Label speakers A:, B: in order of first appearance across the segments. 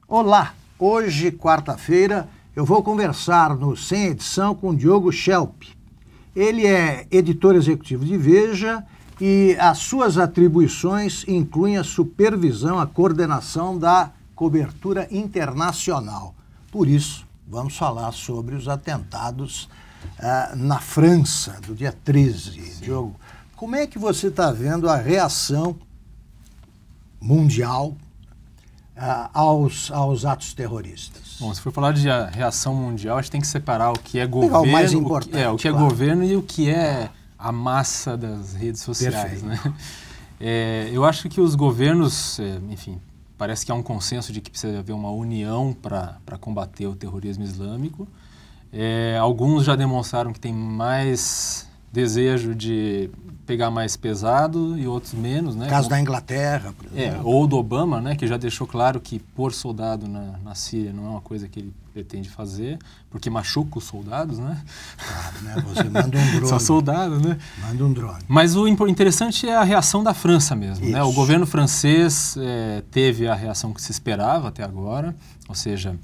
A: Olá, hoje, quarta-feira, eu vou conversar no Sem Edição com Diogo Schelp. Ele é editor executivo de Veja e as suas atribuições incluem a supervisão, a coordenação da cobertura internacional. Por isso, vamos falar sobre os atentados na França, do dia 13. Sim. Diogo, como é que você está vendo a reação mundial aos atos terroristas?
B: Bom, se for falar de reação mundial, a gente tem que separar o que é governo,
A: o mais importante,
B: o que é governo e o que é a massa das redes sociais, né? Eu acho que os governos, enfim, parece que há um consenso de que precisa haver uma união para combater o terrorismo islâmico. Alguns já demonstraram que tem mais desejo de pegar mais pesado e outros menos, né?
A: Caso da Inglaterra, por exemplo.
B: Ou do Obama, né? Que já deixou claro que pôr soldado na Síria não é uma coisa que ele pretende fazer, porque machuca os soldados, né?
A: Claro, né? Você manda um drone.
B: Só soldados, né?
A: Manda um drone.
B: Mas o interessante é a reação da França mesmo, né? O governo francês teve a reação que se esperava até agora, ou seja,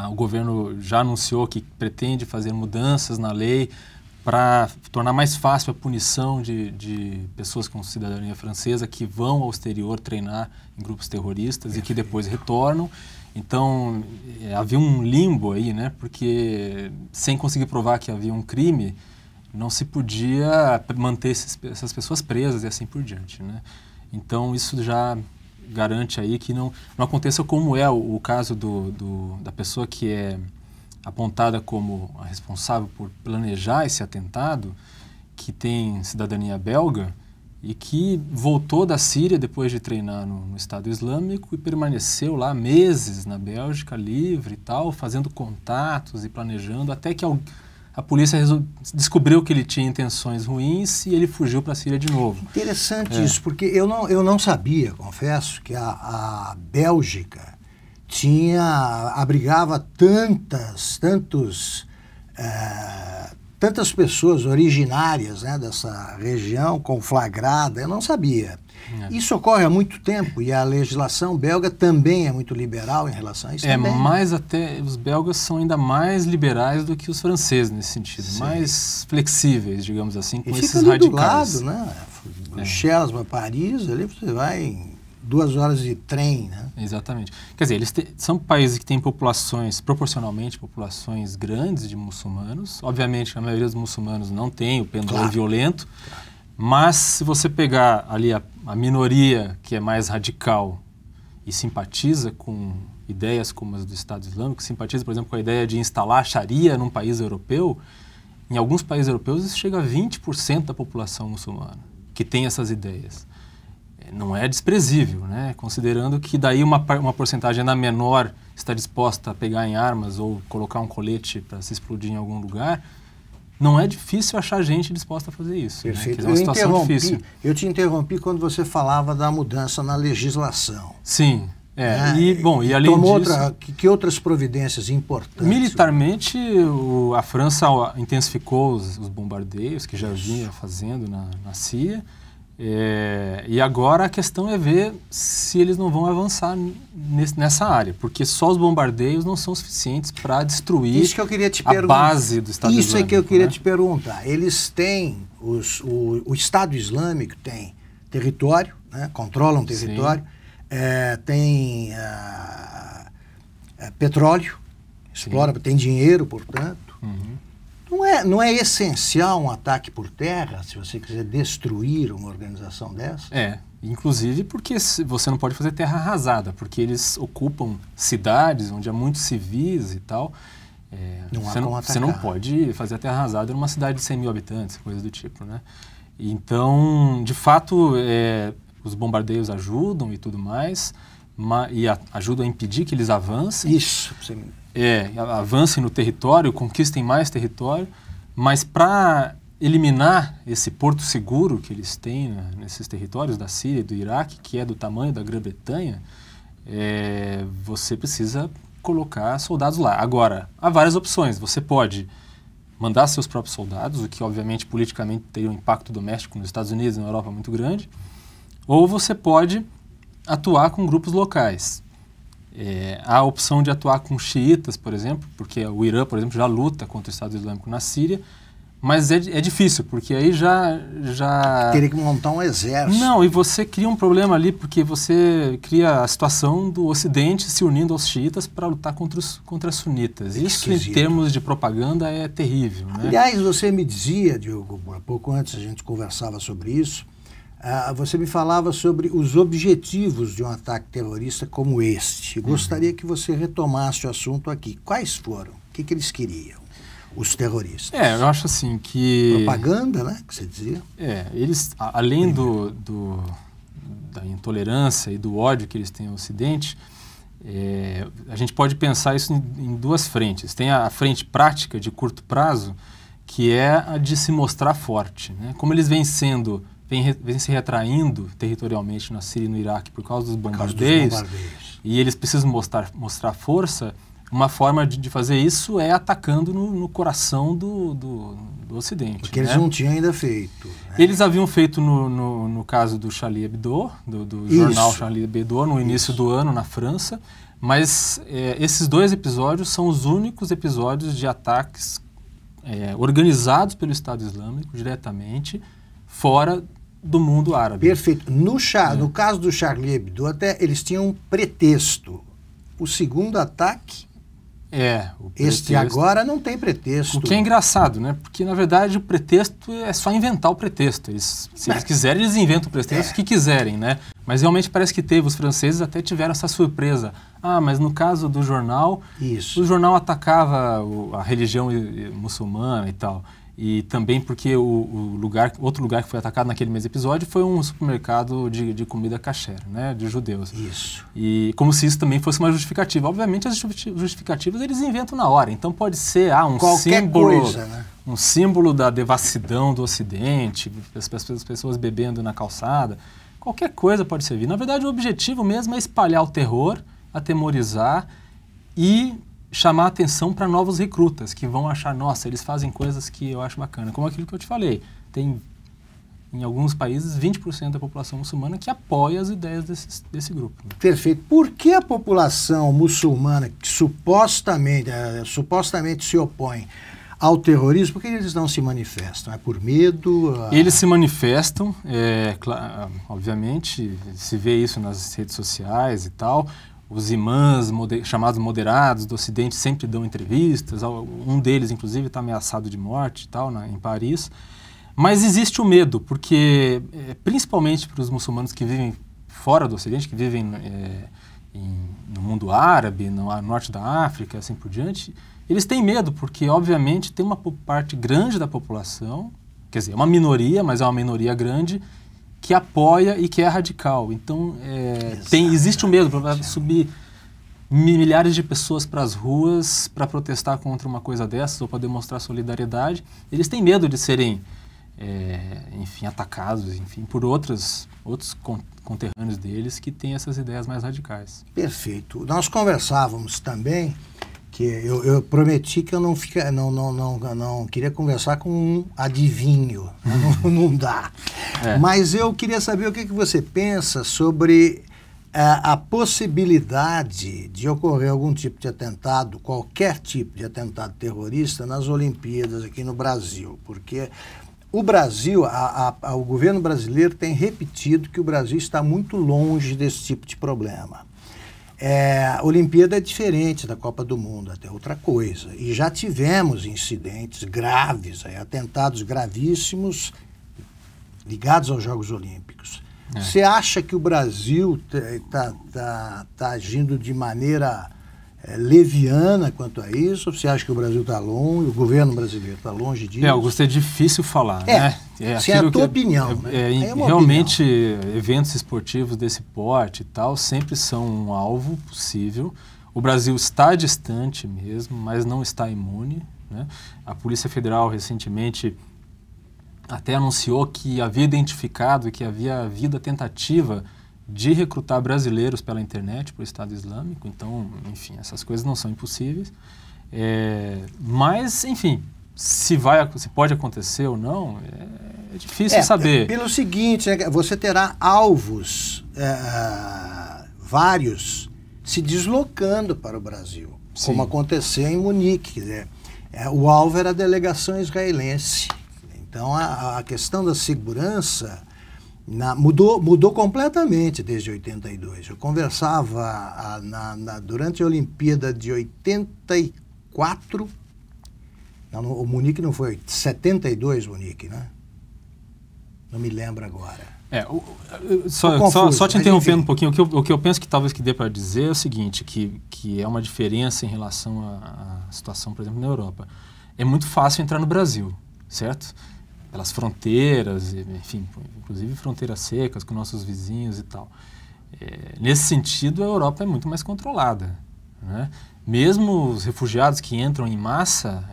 B: o governo já anunciou que pretende fazer mudanças na lei para tornar mais fácil a punição de pessoas com cidadania francesa que vão ao exterior treinar em grupos terroristas e que depois retornam. Então, havia um limbo aí, né? Porque sem conseguir provar que havia um crime, não se podia manter essas pessoas presas e assim por diante, né? Então, isso já garante aí que não aconteça como é o caso da pessoa que é apontada como a responsável por planejar esse atentado, que tem cidadania belga e que voltou da Síria depois de treinar no Estado Islâmico e permaneceu lá meses na Bélgica, livre e tal, fazendo contatos e planejando, até que a polícia descobriu que ele tinha intenções ruins e ele fugiu para a Síria de novo.
A: Interessante isso, porque eu não sabia, confesso, que a Bélgica abrigava tantas pessoas originárias, né, dessa região, conflagrada, eu não sabia. Isso ocorre há muito tempo e a legislação belga também é muito liberal em relação a isso também.
B: Mas até os belgas são ainda mais liberais do que os franceses nesse sentido, mais flexíveis, digamos assim, com esses radicais.
A: Do lado, né? Bruxelas para Paris, ali você vai em 2 horas de trem, né?
B: Exatamente. Quer dizer, eles são países que têm proporcionalmente populações grandes de muçulmanos. Obviamente, a maioria dos muçulmanos não tem o pendor violento, mas se você pegar ali a minoria que é mais radical e simpatiza com ideias como as do Estado Islâmico, simpatiza, por exemplo, com a ideia de instalar a Sharia num país europeu, em alguns países europeus isso chega a 20% da população muçulmana que tem essas ideias. Não é desprezível, né? Considerando que daí uma porcentagem ainda menor está disposta a pegar em armas ou colocar um colete para se explodir em algum lugar, não é difícil achar gente disposta a fazer isso.
A: Perfeito.
B: Né? É uma situação difícil.
A: Eu te interrompi quando você falava da mudança na legislação.
B: Sim. E além disso...
A: Que outras providências importantes?
B: Militarmente, a França intensificou os bombardeios que já vinha fazendo na Síria. E agora a questão é ver se eles não vão avançar nessa área, porque só os bombardeios não são suficientes para destruir a base do Estado Islâmico.
A: Isso é que eu queria te perguntar. Eles têm, o Estado Islâmico tem território, né, controlam território, tem petróleo, explora, tem dinheiro, portanto. Não é essencial um ataque por terra, se você quiser destruir uma organização dessa?
B: Inclusive porque você não pode fazer terra arrasada, porque eles ocupam cidades onde há muitos civis e tal. Você não pode fazer a terra arrasada numa cidade de 100 mil habitantes, coisa do tipo, né? Então, de fato, os bombardeios ajudam e tudo mais, e ajudam a impedir que eles avancem.
A: Isso,
B: avancem no território, conquistem mais território, mas para eliminar esse porto seguro que eles têm nesses territórios da Síria e do Iraque, que é do tamanho da Grã-Bretanha, você precisa colocar soldados lá. Agora, há várias opções. Você pode mandar seus próprios soldados, o que obviamente politicamente teria um impacto doméstico nos Estados Unidos e na Europa muito grande, ou você pode atuar com grupos locais. Há a opção de atuar com xiitas, por exemplo, porque o Irã, por exemplo, já luta contra o Estado Islâmico na Síria, mas é difícil, porque aí já...
A: Teria que montar um exército.
B: Não, e você cria um problema ali, porque você cria a situação do Ocidente se unindo aos xiitas para lutar contra os sunitas. Isso, em termos de propaganda, é terrível, né?
A: Aliás, você me dizia, Diogo, há pouco antes a gente conversava sobre isso, você me falava sobre os objetivos de um ataque terrorista como este. Gostaria que você retomasse o assunto aqui. Quais foram? O que eles queriam? Os terroristas.
B: Eu acho assim que...
A: Propaganda, né, que você dizia.
B: Eles, além da intolerância e do ódio que eles têm ao Ocidente, a gente pode pensar isso em duas frentes. Tem a frente prática de curto prazo, que é a de se mostrar forte, né? Como eles vêm se retraindo territorialmente na Síria e no Iraque por causa dos bombardeios, e eles precisam mostrar força. Uma forma de fazer isso é atacando no coração do Ocidente.
A: Porque eles não tinham ainda feito. Né?
B: Eles haviam feito no caso do Charlie Hebdo, do jornal Charlie Hebdo, no início do ano, na França, mas esses dois episódios são os únicos episódios de ataques organizados pelo Estado Islâmico diretamente fora do mundo árabe.
A: Perfeito. No caso do Charlie Hebdo, até eles tinham um pretexto. O segundo ataque... Este agora não tem pretexto.
B: O que é engraçado, né? Porque, na verdade, o pretexto é só inventar o pretexto. Se eles quiserem, eles inventam o pretexto que quiserem, né? Mas realmente parece que os franceses até tiveram essa surpresa. Mas no caso do jornal, o jornal atacava a religião muçulmana e tal. E também porque outro lugar que foi atacado naquele mesmo episódio foi um supermercado de comida kasher, né, de judeus.
A: Isso.
B: E como se isso também fosse uma justificativa. Obviamente as justificativas eles inventam na hora. Então pode ser um símbolo da devassidão do Ocidente, as pessoas bebendo na calçada. Qualquer coisa pode servir. Na verdade o objetivo mesmo é espalhar o terror, atemorizar e chamar a atenção para novos recrutas que vão achar, nossa, eles fazem coisas que eu acho bacana. Como aquilo que eu te falei, tem em alguns países 20% da população muçulmana que apoia as ideias desse grupo. Né?
A: Perfeito. Por que a população muçulmana que supostamente se opõe ao terrorismo, por que eles não se manifestam? É por medo?
B: Eles se manifestam, obviamente, se vê isso nas redes sociais e tal. Os imãs chamados moderados do Ocidente sempre dão entrevistas, um deles, inclusive, está ameaçado de morte e tal, em Paris. Mas existe o medo, porque, principalmente para os muçulmanos que vivem fora do Ocidente, que vivem no mundo árabe, no norte da África, assim por diante, eles têm medo, porque, obviamente, tem uma parte grande da população, quer dizer, é uma minoria, mas é uma minoria grande, que apoia e que é radical. Então, existe o medo para subir milhares de pessoas para as ruas para protestar contra uma coisa dessas ou para demonstrar solidariedade. Eles têm medo de serem, atacados, por outros conterrâneos deles que têm essas ideias mais radicais. Perfeito.
A: Nós conversávamos também que eu prometi que eu não queria conversar com um adivinho, não dá. Mas eu queria saber o que você pensa sobre a possibilidade de ocorrer algum tipo de atentado, qualquer tipo de atentado terrorista nas Olimpíadas aqui no Brasil, porque o Brasil, o governo brasileiro tem repetido que o Brasil está muito longe desse tipo de problema. A Olimpíada é diferente da Copa do Mundo, até outra coisa. E já tivemos incidentes graves, atentados gravíssimos ligados aos Jogos Olímpicos. Você acha que o Brasil tá agindo de maneira leviana quanto a isso? Ou você acha que o Brasil está longe, o governo brasileiro está longe disso?
B: Augusto, é difícil falar, né?
A: Se é a tua opinião.
B: Realmente, eventos esportivos desse porte e tal sempre são um alvo possível. O Brasil está distante mesmo, mas não está imune, né? A Polícia Federal recentemente até anunciou que havia identificado que havia havido a tentativa de recrutar brasileiros pela internet para o Estado Islâmico. Então, enfim, essas coisas não são impossíveis. Mas, enfim, se pode acontecer ou não, é difícil saber.
A: Pelo seguinte, você terá alvos vários se deslocando para o Brasil, sim, como aconteceu em Munique. Quer dizer, o alvo era a delegação israelense. Então, a questão da segurança mudou completamente desde 82. Eu conversava durante a Olimpíada de 84, o Munique não foi, 72 Munique, né? Não me lembro agora.
B: Só te interrompendo um pouquinho, o que eu penso que talvez que dê para dizer é o seguinte, que é uma diferença em relação à situação, por exemplo, na Europa. É muito fácil entrar no Brasil, certo? Pelas fronteiras, enfim, inclusive fronteiras secas com nossos vizinhos e tal. Nesse sentido, a Europa é muito mais controlada, né? Mesmo os refugiados que entram em massa,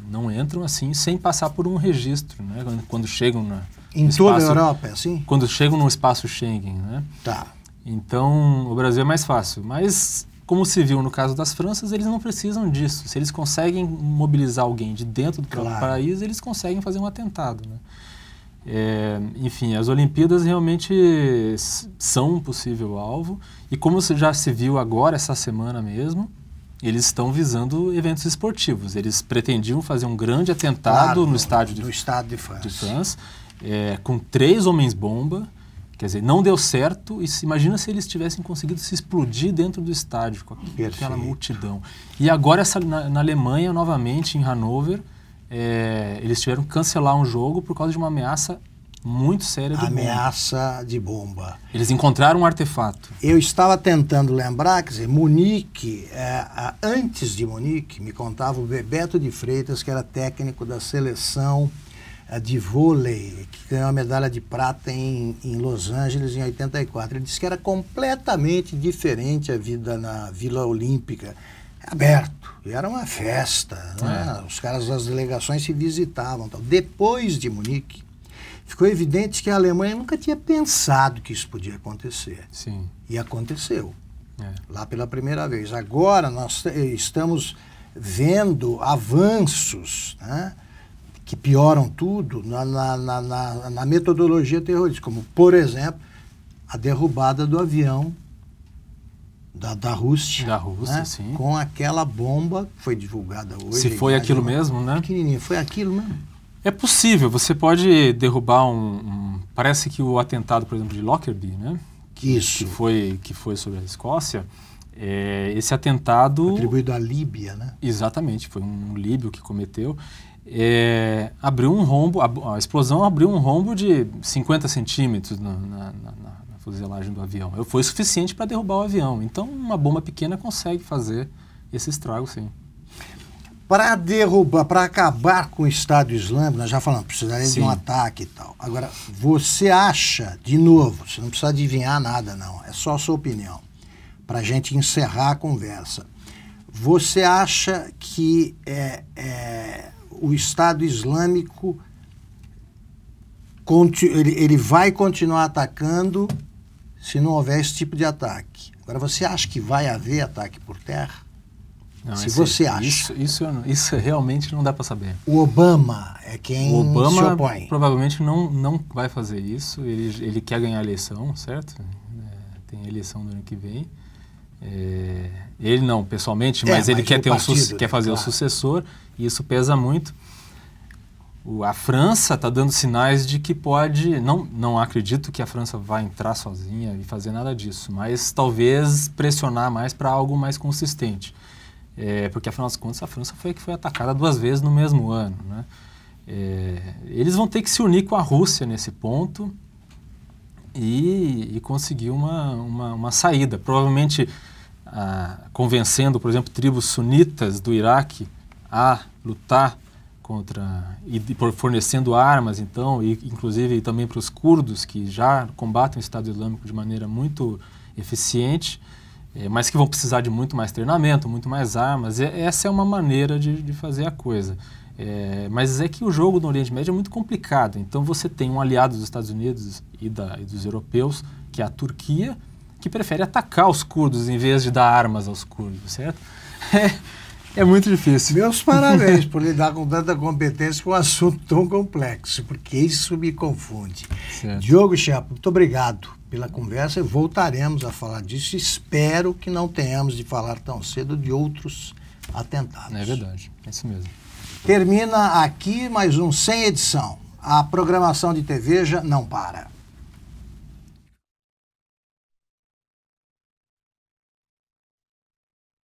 B: não entram assim sem passar por um registro, né? Quando chegam
A: em toda a Europa é assim?
B: Quando chegam no espaço Schengen, né?
A: Tá.
B: Então, o Brasil é mais fácil. Mas, como se viu no caso das Franças, eles não precisam disso. Se eles conseguem mobilizar alguém de dentro do próprio país, eles conseguem fazer um atentado, né? Enfim, as Olimpíadas realmente são um possível alvo. E como já se viu agora, essa semana mesmo, eles estão visando eventos esportivos. Eles pretendiam fazer um grande atentado no estádio de France. Com 3 homens-bomba, quer dizer, não deu certo, e imagina se eles tivessem conseguido se explodir dentro do estádio, com aquela multidão. E agora, na Alemanha, novamente, em Hannover, eles tiveram que cancelar um jogo por causa de uma ameaça muito séria de bomba.
A: Ameaça de bomba.
B: Eles encontraram um artefato.
A: Eu estava tentando lembrar, quer dizer, Munique, antes de Munique, me contava o Bebeto de Freitas, que era técnico da seleção de vôlei, que ganhou a medalha de prata em Los Angeles em 84. Ele disse que era completamente diferente a vida na Vila Olímpica, aberto, e era uma festa, né? Os caras das delegações se visitavam. Tal. Depois de Munique, ficou evidente que a Alemanha nunca tinha pensado que isso podia acontecer.
B: Sim.
A: E aconteceu, lá pela primeira vez. Agora nós estamos vendo avanços, né, que pioram tudo na metodologia terrorista, como, por exemplo, a derrubada do avião da Rússia.
B: Da Rússia,
A: né?
B: sim.
A: Com aquela bomba que foi divulgada hoje.
B: Se foi aquilo mesmo, né?
A: Pequenininho, foi aquilo mesmo.
B: É possível, você pode derrubar parece que o atentado, por exemplo, de Lockerbie, né?
A: Isso.
B: Que foi sobre a Escócia. Esse atentado...
A: Atribuído à Líbia, né?
B: Exatamente, foi um líbio que cometeu. Abriu um rombo, a explosão abriu um rombo de 50 centímetros na fuselagem do avião. Foi suficiente para derrubar o avião. Então, uma bomba pequena consegue fazer esse estrago, sim.
A: Para derrubar, para acabar com o Estado Islâmico, nós já falamos, precisaria de um ataque e tal. Agora, você acha, de novo, você não precisa adivinhar nada, não, é só a sua opinião, para a gente encerrar a conversa. Você acha que o Estado Islâmico ele vai continuar atacando se não houver esse tipo de ataque? Agora, você acha que vai haver ataque por terra?
B: Não,
A: se você acha.
B: Isso realmente não dá para saber.
A: O Obama é quem se opõe.
B: Provavelmente não vai fazer isso. Ele quer ganhar a eleição, certo? Tem eleição no ano que vem. Ele não, pessoalmente, mas ele quer fazer o sucessor, e isso pesa muito. A França está dando sinais de que pode... Não acredito que a França vai entrar sozinha e fazer nada disso, mas talvez pressionar mais para algo mais consistente. Porque, afinal das contas, a França foi a que foi atacada 2 vezes no mesmo ano, né? Eles vão ter que se unir com a Rússia nesse ponto e conseguir uma saída. Provavelmente convencendo, por exemplo, tribos sunitas do Iraque a lutar contra... e fornecendo armas, então, e inclusive também para os curdos, que já combatem o Estado Islâmico de maneira muito eficiente, mas que vão precisar de muito mais treinamento, muito mais armas. Essa é uma maneira de fazer a coisa. Mas é que o jogo no Oriente Médio é muito complicado. Então você tem um aliado dos Estados Unidos e dos europeus, que é a Turquia, que prefere atacar os curdos em vez de dar armas aos curdos, certo? É muito difícil.
A: Meus parabéns por lidar com tanta competência com um assunto tão complexo, porque isso me confunde.
B: Certo.
A: Diogo Schelp, muito obrigado pela conversa e voltaremos a falar disso. Espero que não tenhamos de falar tão cedo de outros atentados.
B: É verdade, é isso mesmo.
A: Termina aqui mais um Sem Edição. A programação de TV já não para.